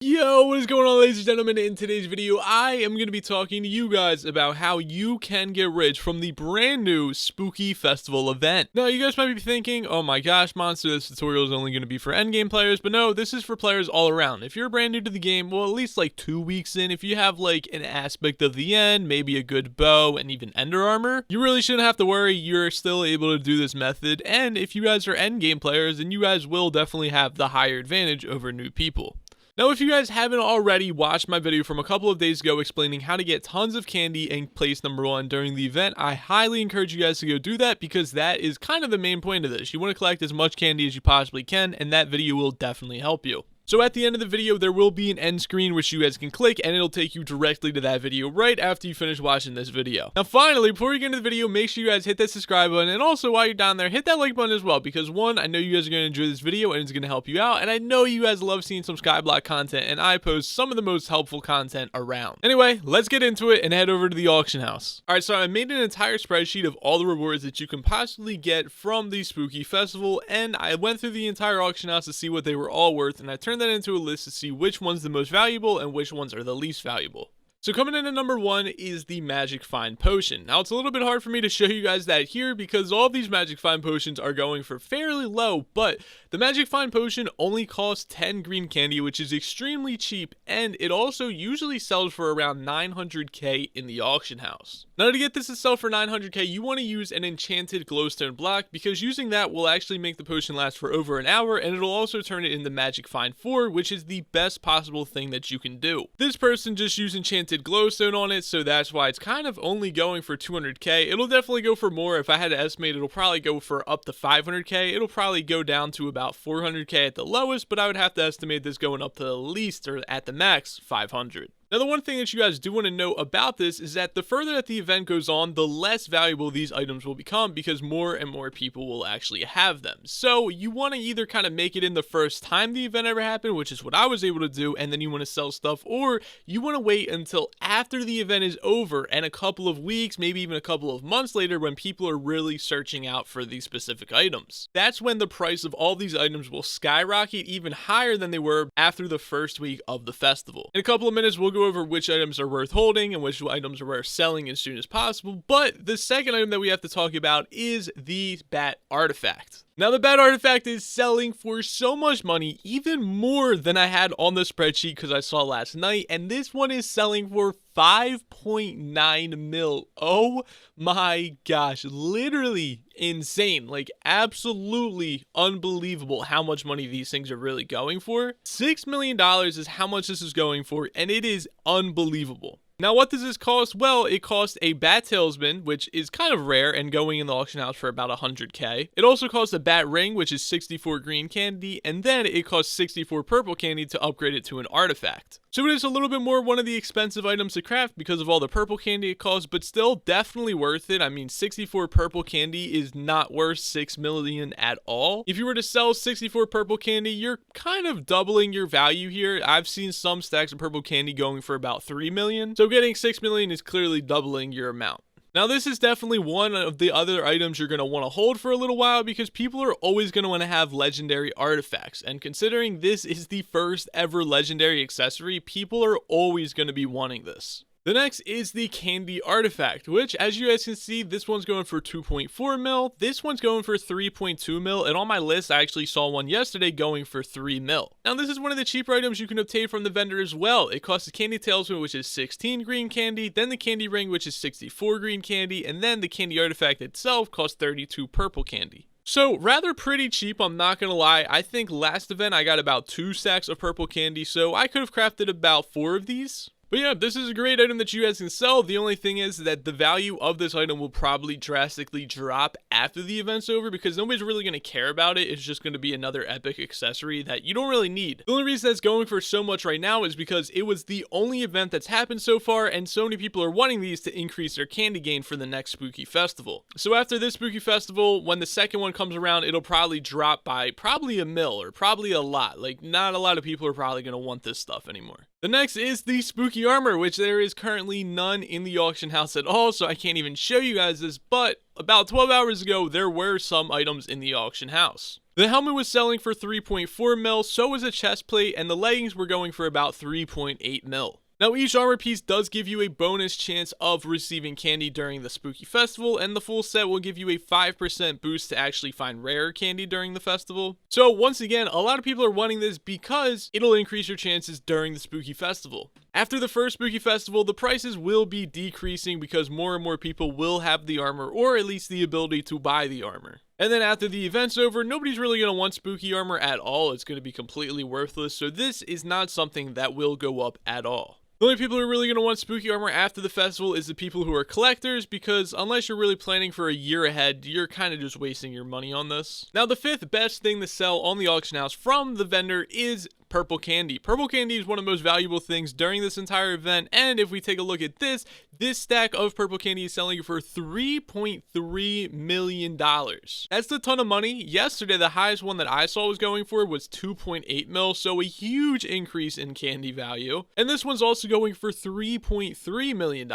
Yo, what is going on, ladies and gentlemen? In today's video, I am going to be talking to you guys about how you can get rich from the brand new Spooky Festival event. Now, you guys might be thinking, oh my gosh, Monster, this tutorial is only going to be for endgame players, but no, this is for players all around. If you're brand new to the game, well, at least like 2 weeks in, if you have like an aspect of the end, maybe a good bow, and even ender armor, you really shouldn't have to worry. You're still able to do this method, and if you guys are endgame players, then you guys will definitely have the higher advantage over new people. Now, if you guys haven't already watched my video from a couple of days ago explaining how to get tons of candy and place number 1 during the event, I highly encourage you guys to go do that because that is kind of the main point of this. You want to collect as much candy as you possibly can, and that video will definitely help you. So at the end of the video, there will be an end screen which you guys can click, and it'll take you directly to that video right after you finish watching this video. Now finally, before we get into the video, make sure you guys hit that subscribe button, and also while you're down there, hit that like button as well, because one, I know you guys are going to enjoy this video and it's going to help you out, and I know you guys love seeing some Skyblock content, and I post some of the most helpful content around. Anyway, let's get into it and head over to the auction house. Alright, so I made an entire spreadsheet of all the rewards that you can possibly get from the Spooky Festival, and I went through the entire auction house to see what they were all worth, and I turned that into a list to see which one's the most valuable and which ones are the least valuable. So coming in at number 1 is the Magic Find Potion. Now it's a little bit hard for me to show you guys that here because all of these Magic Find Potions are going for fairly low, but the Magic Find Potion only costs 10 green candy, which is extremely cheap, and it also usually sells for around 900k in the auction house. Now to get this to sell for 900k, you want to use an enchanted glowstone block because using that will actually make the potion last for over an hour, and it'll also turn it into Magic Find 4, which is the best possible thing that you can do. This person just used enchanted glowstone on it, so that's why it's kind of only going for 200k. It'll definitely go for more. If I had to estimate, it'll probably go for up to 500k. It'll probably go down to about 400k at the lowest, but I would have to estimate this going up to the least, or at the max, 500. Now, the one thing that you guys do want to know about this is that the further that the event goes on, the less valuable these items will become because more and more people will actually have them. So you want to either kind of make it in the first time the event ever happened, which is what I was able to do, and then you want to sell stuff, or you want to wait until after the event is over and a couple of weeks, maybe even a couple of months later when people are really searching out for these specific items. That's when the price of all these items will skyrocket even higher than they were after the first week of the festival. In a couple of minutes, we'll go over which items are worth holding and which items are worth selling as soon as possible, but the second item that we have to talk about is the Bat Artifact. Now, the Bat Artifact is selling for so much money, even more than I had on the spreadsheet because I saw last night, and this one is selling for 5.9 mil. Oh my gosh, literally insane. Like, absolutely unbelievable how much money these things are really going for. $6 million is how much this is going for, and it is unbelievable. Now, what does this cost? Well, it costs a Bat Talisman, which is kind of rare and going in the auction house for about 100k. It also costs a Bat Ring, which is 64 green candy, and then it costs 64 purple candy to upgrade it to an artifact. So it is a little bit more one of the expensive items to craft because of all the purple candy it costs, but still definitely worth it. I mean, 64 purple candy is not worth 6 million at all. If you were to sell 64 purple candy, you're kind of doubling your value here. I've seen some stacks of purple candy going for about 3 million. So getting 6 million is clearly doubling your amount. Now, this is definitely one of the other items you're going to want to hold for a little while because people are always going to want to have legendary artifacts. And considering this is the first ever legendary accessory, people are always going to be wanting this. The next is the Candy Artifact, which, as you guys can see, this one's going for 2.4 mil, this one's going for 3.2 mil, and on my list, I actually saw one yesterday going for 3 mil. Now, this is one of the cheaper items you can obtain from the vendor as well. It costs the Candy Talisman, which is 16 green candy, then the Candy Ring, which is 64 green candy, and then the Candy Artifact itself costs 32 purple candy. So, rather pretty cheap, I'm not gonna lie. I think last event I got about 2 stacks of purple candy, so I could have crafted about 4 of these. But yeah, this is a great item that you guys can sell. The only thing is that the value of this item will probably drastically drop after the event's over because nobody's really going to care about it. It's just going to be another epic accessory that you don't really need. The only reason that's going for so much right now is because it was the only event that's happened so far, and so many people are wanting these to increase their candy gain for the next Spooky Festival. So after this Spooky Festival, when the second one comes around, it'll probably drop by probably a mil or probably a lot. Like, not a lot of people are probably going to want this stuff anymore. The next is the Spooky spooky armor, which there is currently none in the auction house at all, so I can't even show you guys this, but about 12 hours ago, there were some items in the auction house. The helmet was selling for 3.4 mil, so was a chest plate, and the leggings were going for about 3.8 mil. Now, each armor piece does give you a bonus chance of receiving candy during the spooky festival, and the full set will give you a 5% boost to actually find rare candy during the festival. So once again, a lot of people are wanting this because it'll increase your chances during the spooky festival. After the first spooky festival, the prices will be decreasing because more and more people will have the armor, or at least the ability to buy the armor. And then after the event's over, nobody's really going to want spooky armor at all. It's going to be completely worthless, so this is not something that will go up at all. The only people who are really going to want spooky armor after the festival is the people who are collectors, because unless you're really planning for a year ahead, you're kind of just wasting your money on this. Now, the fifth best thing to sell on the auction house from the vendor is purple candy. Purple candy is one of the most valuable things during this entire event, and if we take a look at this stack of purple candy is selling for $3.3 million. That's a ton of money. Yesterday, the highest one that I saw was going for was 2.8 mil, so a huge increase in candy value. And this one's also going for $3.3 million.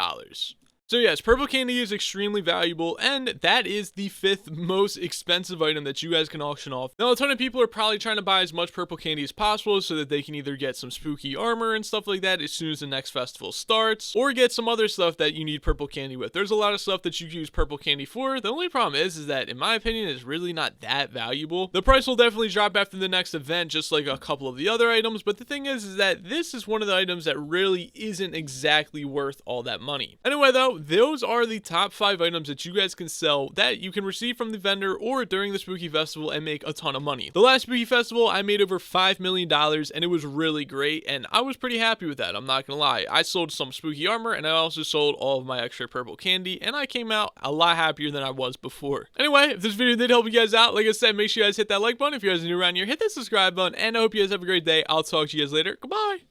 So yes, purple candy is extremely valuable, and that is the fifth most expensive item that you guys can auction off. Now, a ton of people are probably trying to buy as much purple candy as possible so that they can either get some spooky armor and stuff like that as soon as the next festival starts, or get some other stuff that you need purple candy with. There's a lot of stuff that you use purple candy for. The only problem is that, in my opinion, it's really not that valuable. The price will definitely drop after the next event, just like a couple of the other items, but the thing is that this is one of the items that really isn't exactly worth all that money. Anyway, though, those are the top 5 items that you guys can sell that you can receive from the vendor or during the spooky festival and make a ton of money. The last spooky festival, I made over $5 million, and it was really great, and I was pretty happy with that. I'm not gonna lie. I sold some spooky armor, and I also sold all of my extra purple candy, and I came out a lot happier than I was before. Anyway, if this video did help you guys out, like I said, make sure you guys hit that like button. If you guys are new around here, hit that subscribe button, and I hope you guys have a great day. I'll talk to you guys later. Goodbye.